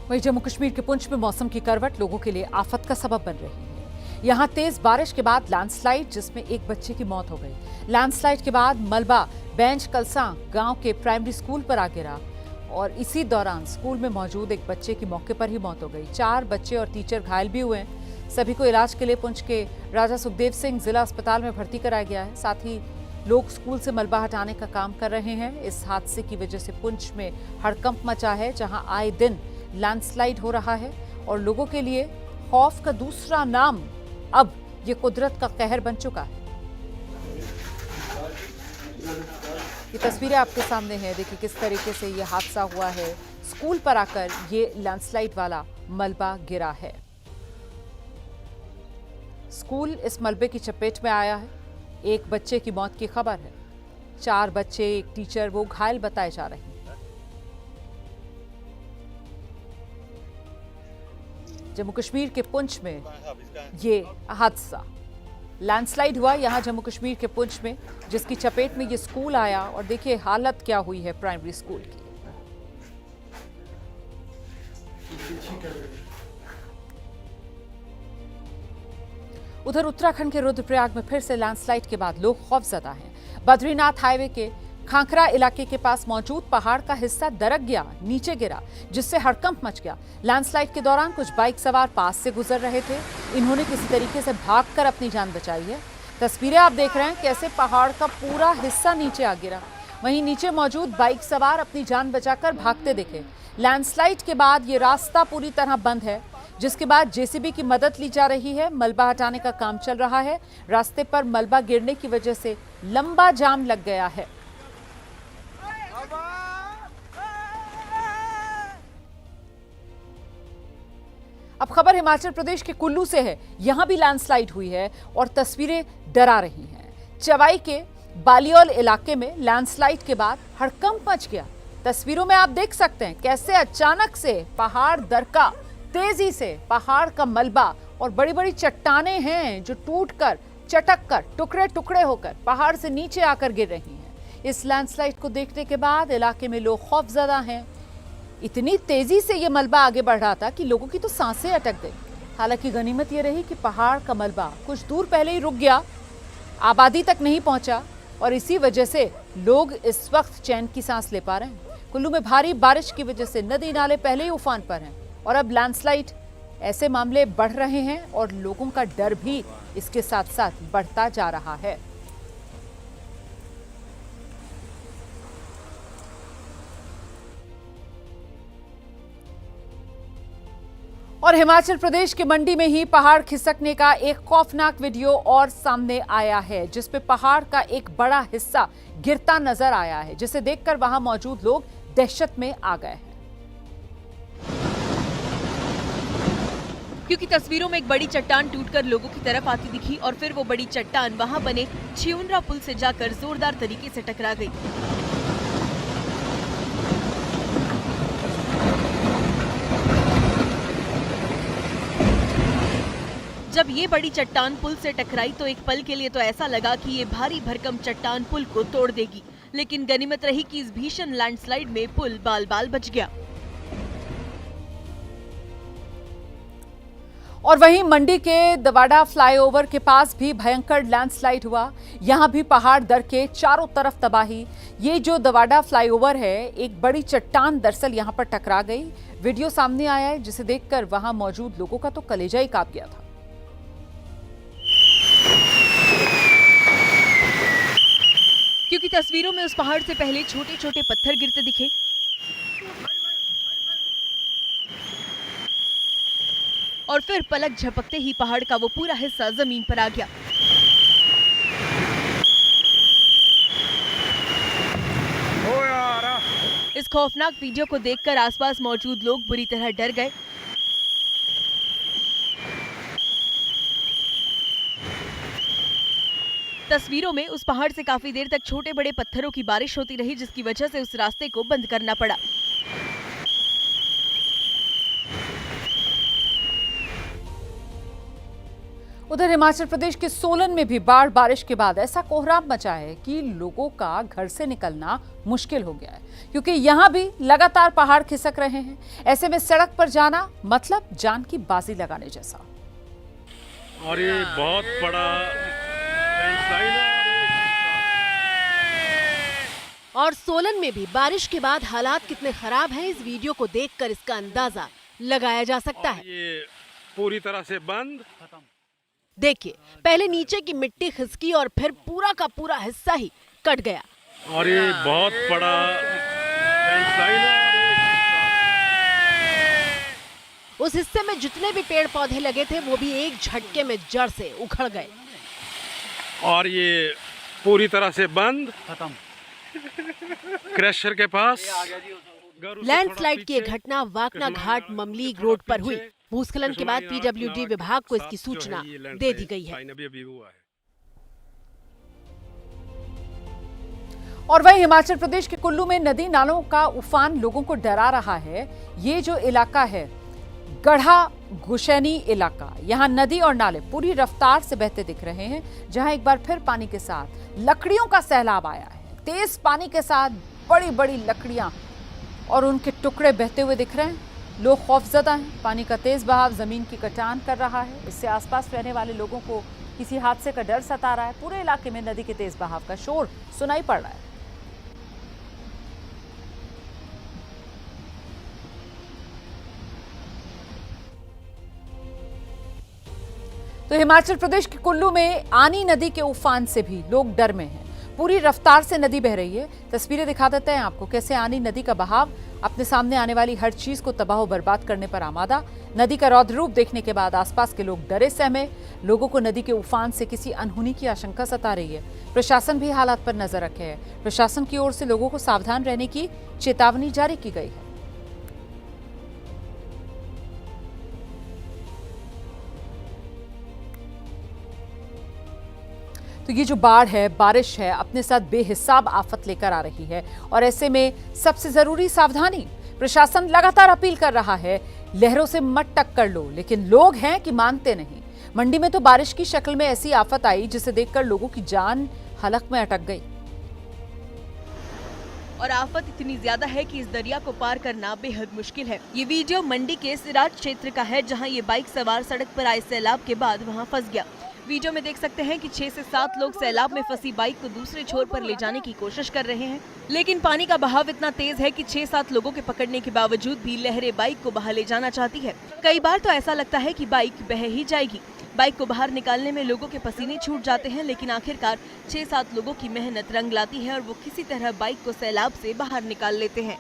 वहीं जम्मू कश्मीर के पुंछ में मौसम की करवट लोगों के लिए आफत का सबब बन रही है। यहां तेज बारिश के बाद लैंडस्लाइड, जिसमें एक बच्चे की मौत हो गई। लैंडस्लाइड के बाद मलबा बेंच कलसा गांव के प्राइमरी स्कूल पर आ गिरा और इसी दौरान स्कूल में मौजूद एक बच्चे की मौके पर ही मौत हो गई। 4 बच्चे और टीचर घायल भी हुए हैं। सभी को इलाज के लिए पुंछ के राजा सुखदेव सिंह जिला अस्पताल में भर्ती कराया गया है। साथ ही लोग स्कूल से मलबा हटाने का काम कर रहे हैं। इस हादसे की वजह से पुंछ में हड़कंप मचा है, जहां आए दिन लैंडस्लाइड हो रहा है और लोगों के लिए खौफ का दूसरा नाम अब ये कुदरत का कहर बन चुका है। ये तस्वीरें आपके सामने हैं, देखिए किस तरीके से ये हादसा हुआ है। स्कूल पर आकर ये लैंडस्लाइड वाला मलबा गिरा है। स्कूल इस मलबे की चपेट में आया है। एक बच्चे की मौत की खबर है। 4 बच्चे, एक टीचर, वो घायल बताए जा रहे हैं। जम्मू कश्मीर के पुंछ में ये हादसा लैंडस्लाइड हुआ यहां जम्मू कश्मीर के पुंछ में, जिसकी चपेट में ये स्कूल आया और देखिए हालत क्या हुई है प्राइमरी स्कूल की। उधर उत्तराखंड के रुद्रप्रयाग में फिर से लैंडस्लाइड के बाद लोग खौफजदा हैं। बद्रीनाथ हाईवे के खांखरा इलाके के पास मौजूद पहाड़ का हिस्सा दरक गया, नीचे गिरा, जिससे हड़कंप मच गया। लैंडस्लाइड के दौरान कुछ बाइक सवार पास से गुजर रहे थे। इन्होंने किसी तरीके से भागकर अपनी जान बचाई है। तस्वीरें आप देख रहे हैं कैसे पहाड़ का पूरा हिस्सा नीचे आ गिरा। वहीं नीचे मौजूद बाइक सवार अपनी जान बचाकर भागते दिखे। लैंडस्लाइड के बाद ये रास्ता पूरी तरह बंद है, जिसके बाद जेसीबी की मदद ली जा रही है। मलबा हटाने का काम चल रहा है। रास्ते पर मलबा गिरने की वजह से लंबा जाम लग गया है। अब खबर हिमाचल प्रदेश के कुल्लू से है। यहां भी लैंडस्लाइड हुई है और तस्वीरें डरा रही हैं। चवाई के बालियोल इलाके में लैंडस्लाइड के बाद हड़कंप मच गया। तस्वीरों में आप देख सकते हैं कैसे अचानक से पहाड़ दरका, तेजी से पहाड़ का मलबा और बड़ी बड़ी चट्टानें हैं जो टूटकर, चटक कर, टुकड़े टुकड़े होकर पहाड़ से नीचे आकर गिर रही हैं। इस लैंडस्लाइड को देखने के बाद इलाके में लोग खौफजदा हैं। इतनी तेजी से ये मलबा आगे बढ़ रहा था कि लोगों की तो सांसें अटक गई। हालांकि गनीमत ये रही कि पहाड़ का मलबा कुछ दूर पहले ही रुक गया, आबादी तक नहीं पहुंचा और इसी वजह से लोग इस वक्त चैन की सांस ले पा रहे हैं। कुल्लू में भारी बारिश की वजह से नदी नाले पहले ही उफान पर हैं और अब लैंडस्लाइड, ऐसे मामले बढ़ रहे हैं और लोगों का डर भी इसके साथ साथ बढ़ता जा रहा है। और हिमाचल प्रदेश के मंडी में ही पहाड़ खिसकने का एक खौफनाक वीडियो और सामने आया है, जिसपे पहाड़ का एक बड़ा हिस्सा गिरता नजर आया है, जिसे देखकर वहां मौजूद लोग दहशत में आ गए हैं। क्योंकि तस्वीरों में एक बड़ी चट्टान टूटकर लोगों की तरफ आती दिखी और फिर वो बड़ी चट्टान वहां बने छिउनरा पुल से जाकर जोरदार तरीके से टकरा गई। जब ये बड़ी चट्टान पुल से टकराई तो एक पल के लिए तो ऐसा लगा कि ये भारी भरकम चट्टान पुल को तोड़ देगी, लेकिन गनीमत रही कि इस भीषण लैंडस्लाइड में पुल बाल बाल बच गया। और वहीं मंडी के दवाड़ा फ्लाईओवर के पास भी भयंकर लैंडस्लाइड हुआ। यहां भी पहाड़ दर के चारों तरफ तबाही। ये जो दवाड़ा फ्लाईओवर है, एक बड़ी चट्टान दरअसल यहां पर टकरा गई। वीडियो सामने आया है, जिसे देखकर वहां मौजूद लोगों का तो कलेजा ही कांप गया था। क्योंकि तस्वीरों में उस पहाड़ से पहले छोटे छोटे पत्थर गिरते दिखे और फिर पलक झपकते ही पहाड़ का वो पूरा हिस्सा जमीन पर आ गया। इस खौफनाक वीडियो को देखकर आसपास मौजूद लोग बुरी तरह डर गए। तस्वीरों में उस पहाड़ से काफी देर तक छोटे बड़े पत्थरों की बारिश होती रही, जिसकी वजह से उस रास्ते को बंद करना पड़ा। उधर हिमाचल प्रदेश के सोलन में भी बारिश के बाद ऐसा कोहराम मचा है कि लोगों का घर से निकलना मुश्किल हो गया है, क्योंकि यहां भी लगातार पहाड़ खिसक रहे हैं। ऐसे में सड़क पर जाना मतलब जान की बाजी लगाने जैसा। और ये बहुत बड़ा लैंडस्लाइड है। और सोलन में भी बारिश के बाद हालात कितने खराब हैं, इस वीडियो को देखकर इसका अंदाजा लगाया जा सकता है। ये पूरी तरह से बंद। देखिए, पहले नीचे की मिट्टी खिसकी और फिर पूरा का पूरा हिस्सा ही कट गया। और ये बहुत बड़ा लैंडस्लाइड है। उस हिस्से में जितने भी पेड़ पौधे लगे थे वो भी एक झटके में जड़ से उखड़ गए। और ये पूरी तरह से बंद, खत्म। क्रशर के पास। लैंडस्लाइड की यह घटना वाकना घाट ममलीग रोड पर हुई। भूस्खलन के बाद पीडब्ल्यूडी विभाग को इसकी सूचना दे दी गई है। और वहीं हिमाचल प्रदेश के कुल्लू में नदी नालों का उफान लोगों को डरा रहा है। ये जो इलाका है गढ़ा गुशैनी इलाका, यहाँ नदी और नाले पूरी रफ्तार से बहते दिख रहे हैं, जहां एक बार फिर पानी के साथ लकड़ियों का सैलाब आया है। तेज पानी के साथ बड़ी बड़ी लकड़ियां और उनके टुकड़े बहते हुए दिख रहे हैं। लोग खौफजदा हैं। पानी का तेज बहाव जमीन की कटान कर रहा है। इससे आसपास रहने वाले लोगों को किसी हादसे का डर सता रहा है। पूरे इलाके में नदी के तेज बहाव का शोर सुनाई पड़ रहा है। तो हिमाचल प्रदेश के कुल्लू में आनी नदी के उफान से भी लोग डर में हैं। पूरी रफ्तार से नदी बह रही है। तस्वीरें दिखा देते हैं आपको, कैसे आनी नदी का बहाव अपने सामने आने वाली हर चीज को तबाह बर्बाद करने पर आमादा। नदी का रौद्र रूप देखने के बाद आसपास के लोग डरे सहमे। लोगों को नदी के उफान से किसी अनहोनी की आशंका सता रही है। प्रशासन भी हालात पर नजर रखे है। प्रशासन की ओर से लोगों को सावधान रहने की चेतावनी जारी की गई है। तो ये जो बाढ़ है, बारिश है, अपने साथ बेहिसाब आफत लेकर आ रही है और ऐसे में सबसे जरूरी सावधानी। प्रशासन लगातार अपील कर रहा है, लहरों से मत टक्कर लो, लेकिन लोग हैं कि मानते नहीं। मंडी में तो बारिश की शक्ल में ऐसी आफत आई जिसे देखकर लोगों की जान हलक में अटक गई। और आफत इतनी ज्यादा है कि इस दरिया को पार करना बेहद मुश्किल है। ये वीडियो मंडी के सिराज क्षेत्र का है, जहां ये बाइक सवार सड़क पर आए सैलाब के बाद वहां फंस गया। वीडियो में देख सकते हैं कि 6 से 7 लोग सैलाब में फंसी बाइक को दूसरे छोर पर ले जाने की कोशिश कर रहे हैं, लेकिन पानी का बहाव इतना तेज है कि 6-7 लोगों के पकड़ने के बावजूद भी लहरें बाइक को बहा ले जाना चाहती है। कई बार तो ऐसा लगता है कि बाइक बह ही जाएगी। बाइक को बाहर निकालने में लोगों के पसीने छूट जाते हैं, लेकिन आखिरकार 6-7 लोगों की मेहनत रंग लाती है और वो किसी तरह बाइक को सैलाब से बाहर निकाल लेते हैं।